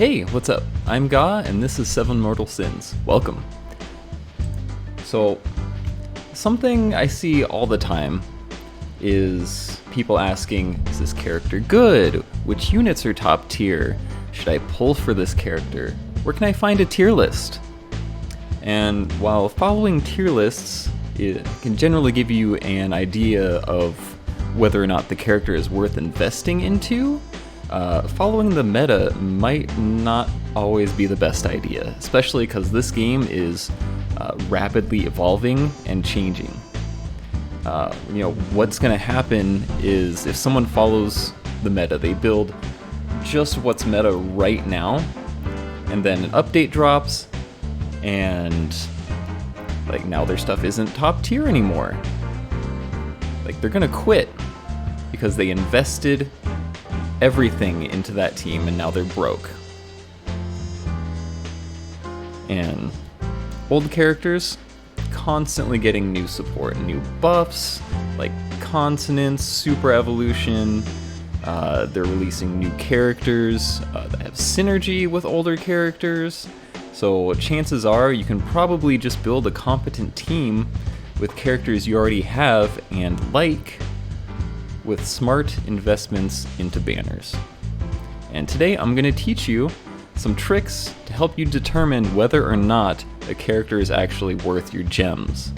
Hey, what's up? I'm Ga, and this is 7 Mortal Sins. Welcome. So, something I see all the time is people asking, is this character good? Which units are top tier? Should I pull for this character? Where can I find a tier list? And while following tier lists, it can generally give you an idea of whether or not the character is worth investing into, following the meta might not always be the best idea, especially because this game is rapidly evolving and changing. What's going to happen is if someone follows the meta, they build just what's meta right now, and then an update drops, and now their stuff isn't top tier anymore. They're going to quit because they invested everything into that team and now they're broke. And old characters constantly getting new support, new buffs like consonants, super evolution. They're releasing new characters that have synergy with older characters. So chances are you can probably just build a competent team with characters you already have and with smart investments into banners. And today I'm going to teach you some tricks to help you determine whether or not a character is actually worth your gems.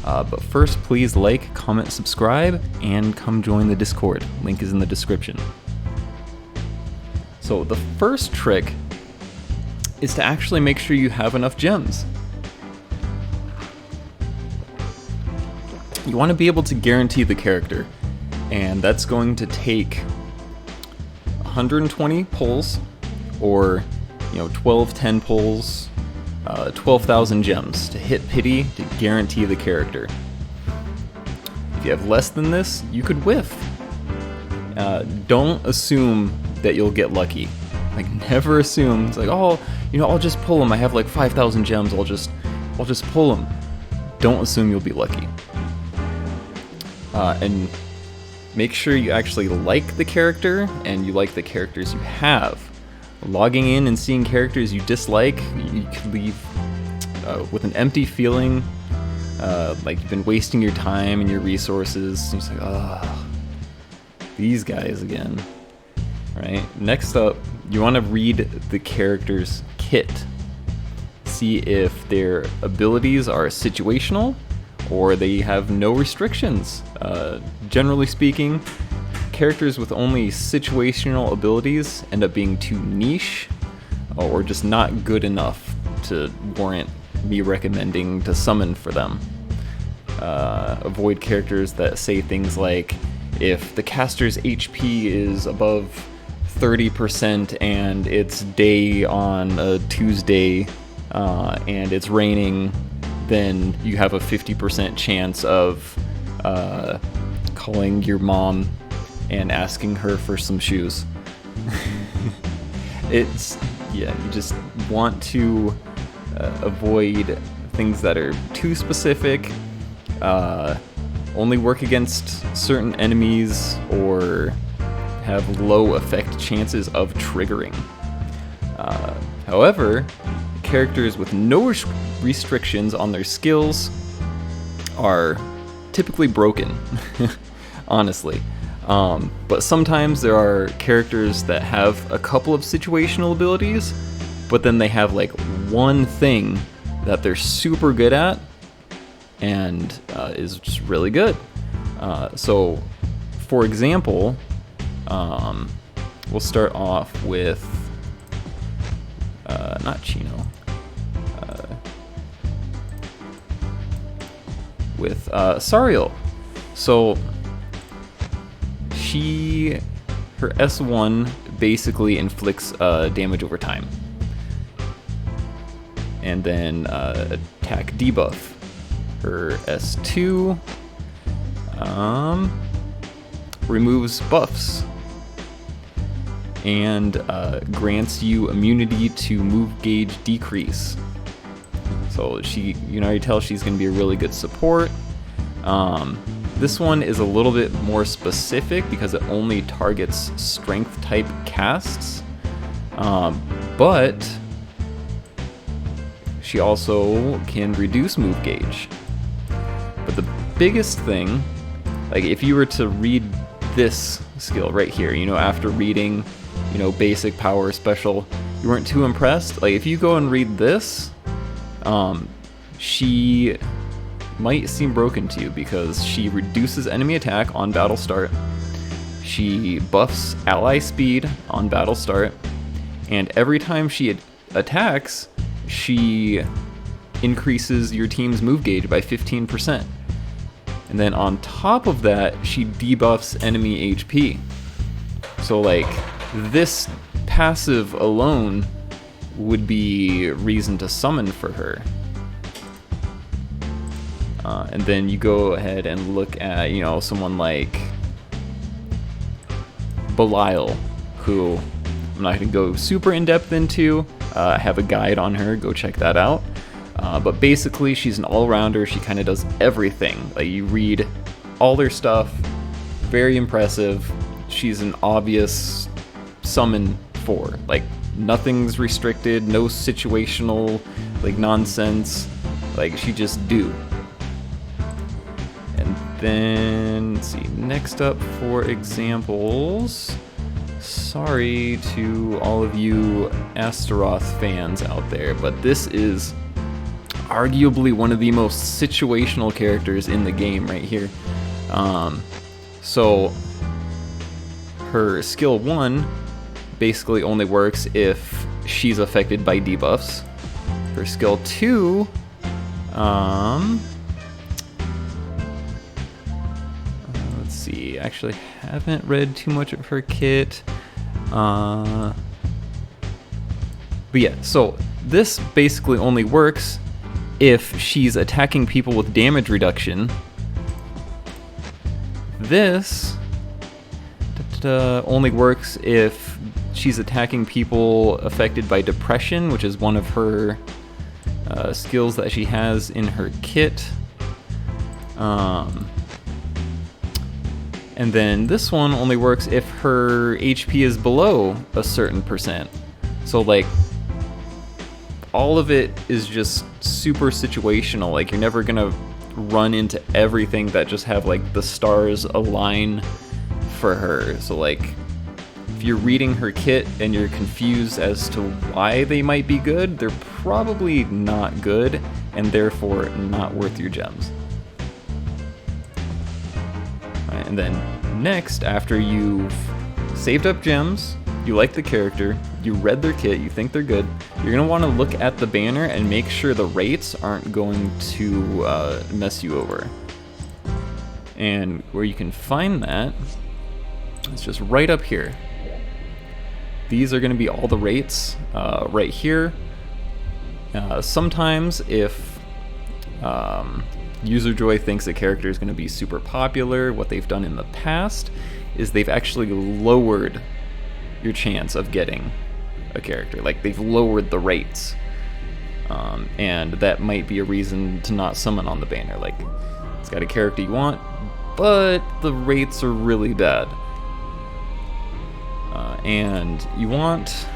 But first, please like, comment, subscribe, and come join the Discord. Link is in the description. So the first trick is to actually make sure you have enough gems. You want to be able to guarantee the character, and that's going to take 120 pulls, or 10 pulls, 12,000 gems to hit pity to guarantee the character. If you have less than this, you could whiff. Don't assume that you'll get lucky. Never assume it's I'll just pull them. I have 5,000 gems. I'll just pull them. Don't assume you'll be lucky. And make sure you actually like the character and you like the characters you have. Logging in and seeing characters you dislike, you could leave with an empty feeling, like you've been wasting your time and your resources. It's these guys again. Right? Next up, you want to read the character's kit. See if their abilities are situational or they have no restrictions. Generally speaking, characters with only situational abilities end up being too niche or just not good enough to warrant me recommending to summon for them. Avoid characters that say things like, if the caster's HP is above 30% and it's day on a Tuesday and it's raining, then you have a 50% chance of calling your mom and asking her for some shoes. You just want to avoid things that are too specific, only work against certain enemies, or have low effect chances of triggering. However, characters with no restrictions on their skills are typically broken, honestly. But sometimes there are characters that have a couple of situational abilities, but then they have one thing that they're super good at and is just really good. So, for example, we'll start off with not Chino. With Sariel. So her S1 basically inflicts damage over time, and then attack debuff. Her S2 removes buffs and grants you immunity to move gauge decrease. So you can already tell she's going to be a really good support. This one is a little bit more specific because it only targets strength type casts. but she also can reduce move gauge. But the biggest thing, like if you were to read this skill right here, you know, after reading, you know, basic, power, special, you weren't too impressed. Like if you go and read this, she might seem broken to you because she reduces enemy attack on battle start. She buffs ally speed on battle start, and every time she attacks, she increases your team's move gauge by 15%. And then on top of that, she debuffs enemy HP. So like, this passive alone would be reason to summon for her. And then you go ahead and look at, you know, someone like Belial, who I'm not going to go super in-depth into. I have a guide on her, go check that out. But basically, she's an all-rounder. She kind of does everything. Like, you read all her stuff, very impressive. She's an obvious summon for. Like, nothing's restricted, no situational, like, nonsense. Like, she just do. And then, let's see, next up for examples. Sorry to all of you Astaroth fans out there, but this is arguably one of the most situational characters in the game right here. So her skill 1 basically only works if she's affected by debuffs. Her skill 2, let's see, actually haven't read too much of her kit. But yeah, so this basically only works if she's attacking people with damage reduction. This only works if she's attacking people affected by depression, which is one of her skills that she has in her kit. And then this one only works if her HP is below a certain percent. So like, all of it is just super situational. Like, you're never gonna run into everything that just have like the stars align for her. So like, if you're reading her kit and you're confused as to why they might be good, they're probably not good and therefore not worth your gems. Right, and then next, after you've saved up gems, you like the character, you read their kit, you think they're good, you're going to want to look at the banner and make sure the rates aren't going to mess you over. And where you can find that, it's just right up here. These are going to be all the rates right here. Sometimes if UserJoy thinks a character is going to be super popular, what they've done in the past is they've actually lowered your chance of getting a character. Like, they've lowered the rates. And that might be a reason to not summon on the banner. Like, it's got a character you want, but the rates are really bad. And you want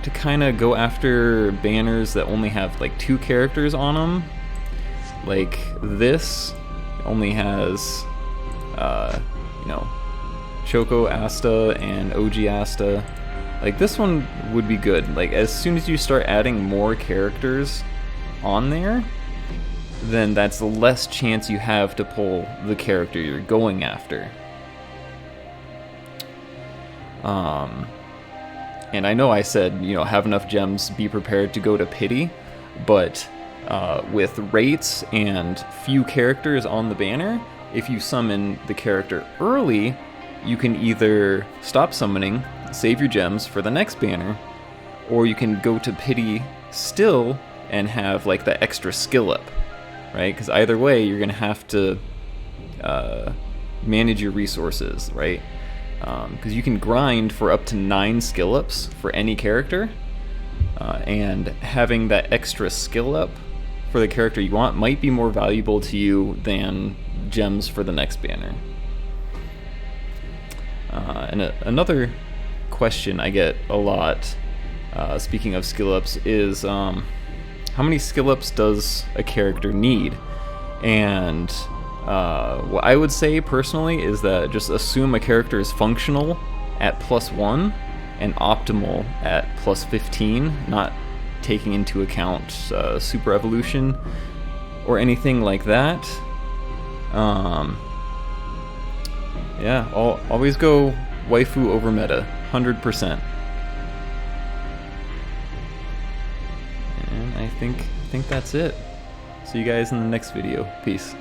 to kind of go after banners that only have like 2 characters on them. Like this only has, you know, Choco Asta and OG Asta. Like, this one would be good. Like, as soon as you start adding more characters on there, then that's the less chance you have to pull the character you're going after. And I know I said, you know, have enough gems, be prepared to go to pity, but with rates and few characters on the banner, if you summon the character early, you can either stop summoning, save your gems for the next banner, or you can go to pity still and have like the extra skill up, right? Because either way, you're gonna have to manage your resources, right? Because you can grind for up to 9 skill ups for any character, and having that extra skill up for the character you want might be more valuable to you than gems for the next banner. And another question I get a lot speaking of skill ups, is how many skill ups does a character need? And what I would say personally is that just assume a character is functional at +1 and optimal at +15, not taking into account super evolution or anything like that. Yeah, always go waifu over meta, 100%. And I think that's it. See you guys in the next video. Peace.